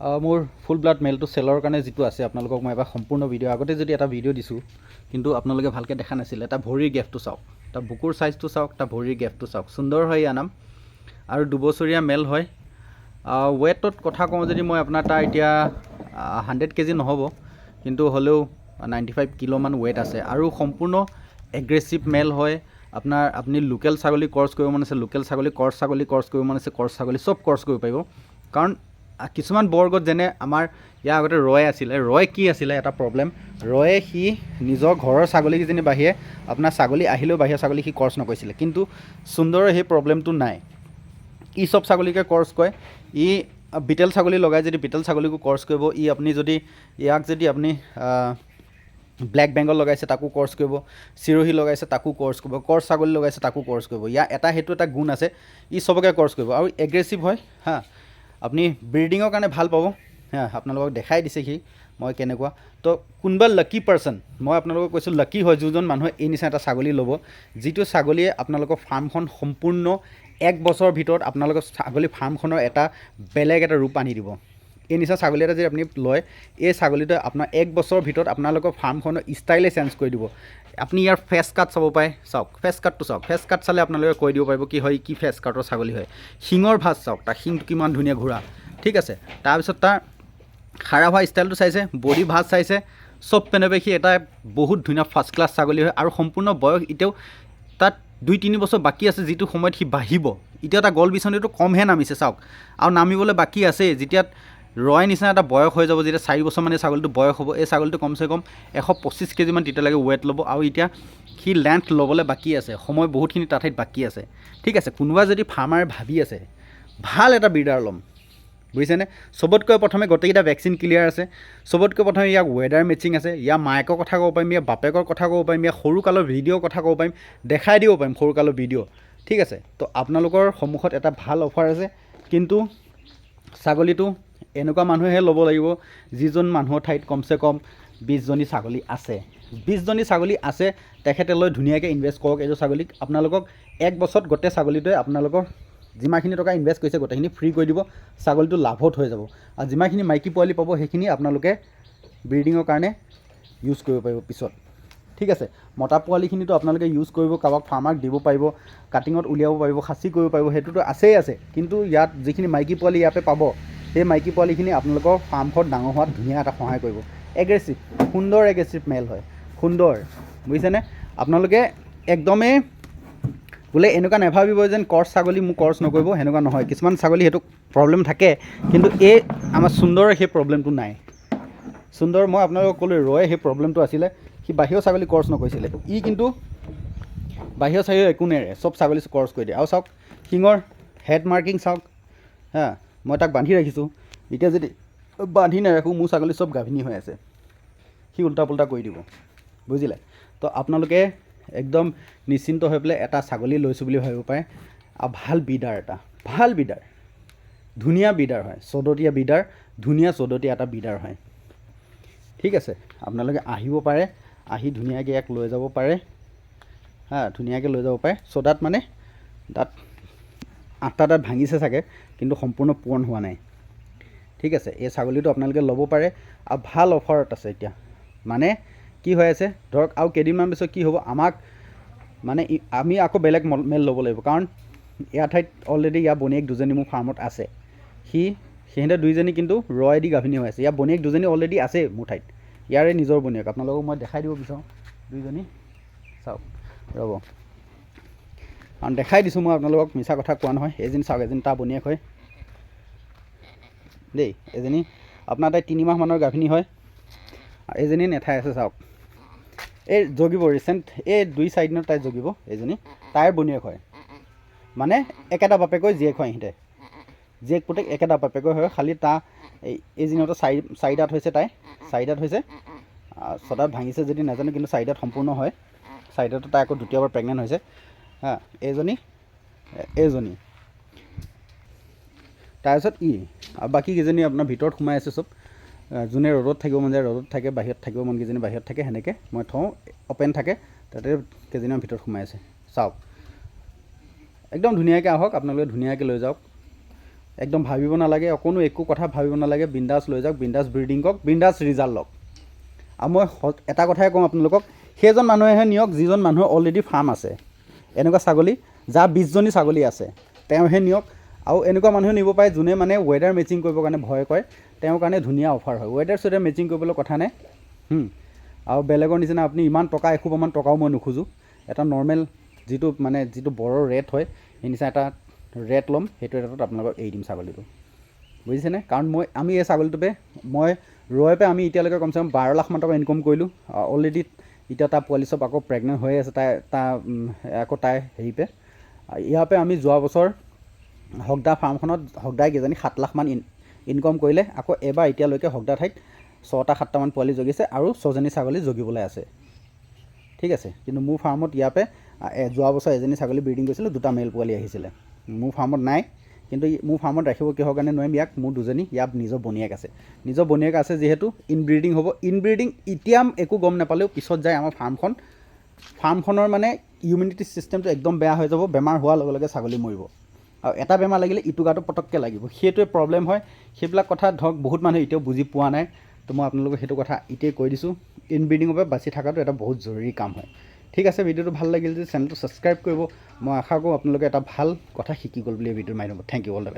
মোৰ ফুল ব্লাড মেলটো চেলৰ কাৰণে যিটো আছে আপোনালোকক মই এবাৰ সম্পূৰ্ণ ভিডিঅ' আগতে যদি এটা ভিডিঅ' দিছোঁ কিন্তু আপোনালোকে ভালকৈ দেখা নাছিলে। এটা ভৰিৰ গেপটো চাওক, এটা বুকুৰ চাইজটো চাওক, এটা ভৰিৰ গেপটো চাওক, সুন্দৰ হয় ইয়াৰ নাম। আৰু 2 বছৰীয়া মেল হয়। ৱেটত কথা কওঁ যদি মই আপোনাৰ তাৰ এতিয়া 100 কেজি নহ'ব, কিন্তু হ'লেও 95 কিলোমান ৱেট আছে আৰু সম্পূৰ্ণ এগ্ৰেছিভ মেল হয়। আপুনি লোকেল ছাগলী ক্ৰছ কৰিব মন আছে, লোকেল ছাগলী, কৰ্চ ছাগলী ক্ৰছ কৰিব মন আছে, কৰ্চ ছাগলী চব ক্ৰছ কৰিব পাৰিব। কাৰণ কিছুমান বৰ্গত যেনে আমাৰ ইয়াৰ আগতে ৰয় আছিলে, ৰয় কি আছিলে এটা প্ৰব্লেম, ৰয়ে সি নিজৰ ঘৰৰ ছাগলীকেইজনী বাহিৰে আপোনাৰ ছাগলী আহিলেও বাহিৰৰ ছাগলী সি ক্ৰছ নকৰিছিলে, কিন্তু সুন্দৰৰ সেই প্ৰব্লেমটো নাই। ই চব ছাগলীকে ক্ৰছ কৰে। ই বিটেল ছাগলী লগাই যদি বিটেল ছাগলীকো ক্ৰছ কৰিব। আপুনি যদি ইয়াক যদি আপুনি ব্লেক বেংগল লগাইছে তাকো ক্ৰছ কৰিব, চিৰহী লগাইছে তাকো ক্ৰছ কৰিব, কৰ্চ ছাগলী লগাইছে তাকো ক্ৰছ কৰিব। ইয়াৰ সেইটো এটা গুণ আছে, ই চবকে ক্ৰছ কৰিব আৰু এগ্ৰেছিভ হয়। আপুনি ব্ৰিডিঙৰ কাৰণে ভাল পাব। আপোনালোকক দেখাই দিছে সি মই কেনেকুৱা। তো কোনোবা লাকি পাৰ্চন, মই আপোনালোকক কৈছোঁ লাকি হয় যোনজন মানুহে এই নিচিনা এটা ছাগলী ল'ব, যিটো ছাগলীয়ে আপোনালোকৰ ফাৰ্মখন সম্পূৰ্ণ 1 বছৰৰ ভিতৰত আপোনালোকৰ ছাগলী ফাৰ্মখনৰ এটা বেলেগ এটা ৰূপ আনি দিব। এই নিচিনা ছাগলী এটা যদি আপুনি লয়, এই ছাগলীটোৱে আপোনাৰ 1 বছৰৰ ভিতৰত আপোনালোকৰ ফাৰ্মখনৰ ষ্টাইলে চেঞ্জ কৰি দিব। আপুনি ইয়াৰ ফেচ কাট চাব পাৰে, চাওক ফেচ কাটটো চাওক। ফেচ কাট চালে আপোনালোকে কৈ দিব পাৰিব কি হয়, কি ফেচ কাটৰ ছাগলী হয়। শিঙৰ ভাঁজ চাওক, তাৰ শিংটো কিমান ধুনীয়া ঘূৰা, ঠিক আছে। তাৰপিছত তাৰ খাৰা হোৱা ষ্টাইলটো চাইছে, বডি ভাঁজ চাইছে, চব পেনেবে সি এটা বহুত ধুনীয়া ফাৰ্ষ্ট ক্লাছ ছাগলী হয়। আৰু সম্পূৰ্ণ বয়স এতিয়াও তাত 2-3 বছৰ বাকী আছে, যিটো সময়ত সি বাঢ়িব। এতিয়া এটা গল বিচনীটো কমহে নামিছে চাওক, আৰু নামিবলৈ বাকী আছে। যেতিয়া ৰয় নিচিনা এটা বয়স হৈ যাব, যেতিয়া 4 বছৰ মানে ছাগলীটো বয়স হ'ব, এই ছাগলীটো কমচে কম 125 কেজিমান তেতিয়ালৈকে ৱেট ল'ব। আৰু এতিয়া সি লেন্থ ল'বলৈ বাকী আছে, সময় বহুতখিনি তাৰ ঠাইত বাকী আছে, ঠিক আছে। কোনোবা যদি ফাৰ্মাৰে ভাবি আছে ভাল এটা ব্ৰিডাৰ ল'ম, বুজিছেনে, চবতকৈ প্ৰথমে গোটেইকেইটা ভেকচিন ক্লিয়াৰ আছে, চবতকৈ প্ৰথমে ইয়াক ৱেডাৰ মেচিং আছে, ইয়াৰ মায়েকৰ কথা ক'ব পাৰিম, ইয়াৰ বাপেকৰ কথা ক'ব পাৰিম, ইয়াৰ সৰুকালৰ ভিডিঅ'ৰ কথা ক'ব পাৰিম, দেখাই দিব পাৰিম সৰুকালৰ ভিডিঅ', ঠিক আছে। তো আপোনালোকৰ সন্মুখত এটা ভাল অফাৰ আছে, কিন্তু ছাগলীটো এনেকুৱা মানুহেহে ল'ব লাগিব যিজন মানুহৰ ঠাইত কমচে কম 20জনী ছাগলী আছে। 20জনী ছাগলী আছে, তেখেতে লৈ ধুনীয়াকৈ ইনভেষ্ট কৰক এইযোৰ ছাগলীক। আপোনালোকক 1 বছৰত গোটেই ছাগলীটোৱে আপোনালোকৰ যিমানখিনি টকা ইনভেষ্ট কৰিছে গোটেইখিনি ফ্ৰী কৰি দিব, ছাগলীটো লাভত হৈ যাব। আৰু যিমানখিনি মাইকী পোৱালি পাব সেইখিনি আপোনালোকে ব্ৰিডিঙৰ কাৰণে ইউজ কৰিব পাৰিব পিছত, ঠিক আছে। মতা পোৱালিখিনিতো আপোনালোকে ইউজ কৰিব, কাৰোবাক ফাৰ্মাক দিব পাৰিব, কাটিঙত উলিয়াব পাৰিব, খাচী কৰিব পাৰিব, সেইটোতো আছেই আছে। কিন্তু ইয়াত যিখিনি মাইকী পোৱালি ইয়াতে পাব, সেই মাইকী পোৱালিখিনি আপোনালোকৰ ফাৰ্মখন ডাঙৰ হোৱাত ধুনীয়া এটা সহায় কৰিব। এগ্ৰেছিভ, সুন্দৰ এগ্ৰেছিভ মেল হয়, সুন্দৰ, বুজিছেনে। আপোনালোকে একদমেই বোলে এনেকুৱা নাভাবিব যেন কৰ্চ ছাগলী মোক কৰ্চ নকৰিব, সেনেকুৱা নহয়। কিছুমান ছাগলী সেইটো প্ৰব্লেম থাকে, কিন্তু এই আমাৰ সুন্দৰৰ সেই প্ৰব্লেমটো নাই। সুন্দৰ মই আপোনালোকক ক'লোঁ, ৰয়ে সেই প্ৰব্লেমটো আছিলে, সি বাহিৰৰ ছাগলী কৰ্চ নকৰিছিলে। ই কিন্তু বাহিৰৰ ছাগলী একো নেৰে, চব ছাগলী কৰ্চ কৰি দিয়ে। আৰু চাওক শিঙৰ হেড মাৰ্কিং চাওক, মই তাক বান্ধি ৰাখিছোঁ। এতিয়া যদি বান্ধি নাৰাখোঁ, মোৰ ছাগলী চব গাভিনী হৈ আছে, সি উল্টা পুল্টা কৰি দিব, বুজিলে। তো আপোনালোকে একদম নিশ্চিন্ত হৈ পেলাই এটা ছাগলী লৈছোঁ বুলি ভাবিব পাৰে। আৰু ভাল বিডাৰ, এটা ভাল বিডাৰ, ধুনীয়া বিডাৰ হয়, চদতীয়া বিডাৰ, ধুনীয়া চদতীয়া এটা বিডাৰ হয়, ঠিক আছে। আপোনালোকে আহিব পাৰে, আহি ধুনীয়াকৈ ইয়াক লৈ যাব পাৰে, ধুনীয়াকৈ লৈ যাব পাৰে। চদাত মানে তাত 8টা দাঁত ভাঙিছে চাগে, কিন্তু সম্পূৰ্ণ পূৰণ হোৱা নাই, ঠিক আছে। এই ছাগলীটো আপোনালোকে ল'ব পাৰে। আৰু ভাল অফাৰত আছে এতিয়া, মানে কি হৈ আছে ধৰক, আৰু কেইদিনমান পিছত কি হ'ব, আমাক মানে আমি আকৌ বেলেগ মেল ল'ব লাগিব। কাৰণ ইয়াৰ ঠাইত অলৰেডি ইয়াৰ বনীয়েক 2জনী মোৰ ফাৰ্মত আছে। সিহঁতে 2জনী কিন্তু ৰয়েদি গাভিনী হৈ আছে। ইয়াৰ বনীয়েক 2জনী অলৰেডি আছে মোৰ ঠাইত, ইয়াৰে নিজৰ বনীয়েক। আপোনালোকক মই দেখাই দিব বিচাৰোঁ 2জনী, চাওক, ৰ'ব, কাৰণ দেখাই দিছোঁ মই আপোনালোকক, মিছা কথা কোৱা নহয়। এজনী চাওক, এজনী তাৰ বনীয়েক হয় দেই। এজনী আপোনাৰ তাই 3 মাহমানৰ গাভিনী হয়, আৰু এজনী নেথাই আছে চাওক, এই জগিব ৰিচেণ্ট, এই 2-4 দিনত তাই জগিব। এজনী তাইৰ বনীয়েক হয়, মানে একেটা বাপেকৈ জীয়েক হয়। সিহঁতে জীয়েক পুতেক একেটা বাপেকৈ হয়, খালি এইজনীতো 4 দাঁত হৈছে, তাই 4 দাঁত হৈছে। 6 দাঁত ভাঙিছে যদি নাজানো, কিন্তু 4 দাঁত সম্পূৰ্ণ হয়। 4 দাঁতত তাই আকৌ দ্বিতীয়বাৰ প্ৰেগনেণ্ট হৈছে। এইজনী তাৰপিছত আৰু বাকীকেইজনী আপোনাৰ ভিতৰত সোমাই আছে চব। যোনে ৰ'দত থাকিব মন যায় ৰ'দত থাকে, বাহিৰত থাকিব মন কেইজনী বাহিৰত থাকে, সেনেকৈ মই থওঁ, অ'পেন থাকে, তাতে কেইজনীমান ভিতৰত সোমাই আছে। চাওক একদম ধুনীয়াকৈ আহক, আপোনালোকে ধুনীয়াকৈ লৈ যাওক। একদম ভাবিব নালাগে, অকণো একো কথা ভাবিব নালাগে, বিন্দাছ লৈ যাওক, বিন্দাছ ব্ৰিডিং কৰক, বিন্দাছ ৰিজাল্ট লওক। আৰু মই এটা কথাই কওঁ আপোনালোকক, সেইজন মানুহেহে নিয়ক যিজন মানুহৰ অলৰেডি ফাৰ্ম আছে। এনেকুৱা ছাগলী যাৰ 20জনী ছাগলী আছে তেওঁহে নিয়ক। আৰু এনেকুৱা মানুহে নিব পাৰে যোনে মানে ৱেডাৰ মেচিং কৰিবৰ কাৰণে ভয় কৰে, তেওঁৰ কাৰণে ধুনীয়া অফাৰ হয়। ৱেডাৰ চুৱেডাৰ মেচিং কৰিবলৈ কথা নাই। আৰু বেলেগৰ নিচিনা আপুনি ইমান টকা এসোপামান টকাও মই নোখোজোঁ। এটা নৰ্মেল যিটো বৰৰ ৰেট হয় সেই নিচিনা এটা ৰেট ল'ম, সেইটো ৰেটত আপোনালোকক এৰি দিম ছাগলীটো, বুজিছেনে? কাৰণ আমি এই ছাগলীটোপে মই ৰৈপে আমি এতিয়ালৈকে কমচে কম 12 লাখমান টকা ইনকম কৰিলোঁ। অলৰেডি এতিয়া তাৰ পোৱালি চব আকৌ প্ৰেগনেণ্ট হৈ আছে, তাই হেৰিপে। ইয়াৰপে আমি যোৱা বছৰ হকদা ফাৰ্মখনত হকদাই কিজানি 7 লাখমান ইনকম কৰিলে। আকৌ এবাৰ এতিয়ালৈকে হকদা ঠাইত 6টা-7টামান পোৱালি জগিছে আৰু 6জনী ছাগলী জগিবলৈ আছে, ঠিক আছে। কিন্তু মোৰ ফাৰ্মত ইয়াৰপে যোৱা বছৰ এজনী ছাগলী ব্ৰিডিং কৰিছিলোঁ, 2টা মেল পোৱালি আহিছিলে। মোৰ ফাৰ্মত নাই, কিন্তু মোৰ ফাৰ্মত ৰাখিব কিহৰ কাৰণে নোৱাৰিম, মোৰ 2জনী ইয়াত নিজৰ বনীয়েক আছে যিহেতু ইনব্ৰিডিং হ'ব। ইনব্ৰিডিং এতিয়া একো গম নাপালেও পিছত যায় আমাৰ ফাৰ্মখনৰ মানে ইমিউনিটি ছিষ্টেমটো একদম বেয়া হৈ যাব। বেমাৰ হোৱাৰ লগে লগে ছাগলী মৰিব, আৰু এটা বেমাৰ লাগিলে ইটো গাটো পটককৈ লাগিব, সেইটোৱে প্ৰব্লেম হয়। সেইবিলাক কথা ধৰক বহুত মানুহে এতিয়াও বুজি পোৱা নাই। তো মই আপোনালোকক সেইটো কথা এতিয়াই কৈ দিছোঁ, ইনব্ৰিডিঙৰ পৰা বাচি থকাটো এটা বহুত জৰুৰী কাম হয়। ঠিক আছে, ভিডিঅ'টো ভাল লাগিল যদি চেনেলটো ছাবস্ক্ৰাইব কৰিব। মই আশা কৰোঁ আপোনালোকে এটা ভাল কথা শিকি গ'ল বুলি এই ভিডিঅ'ৰ মাধ্যমত। Thank you, all the best.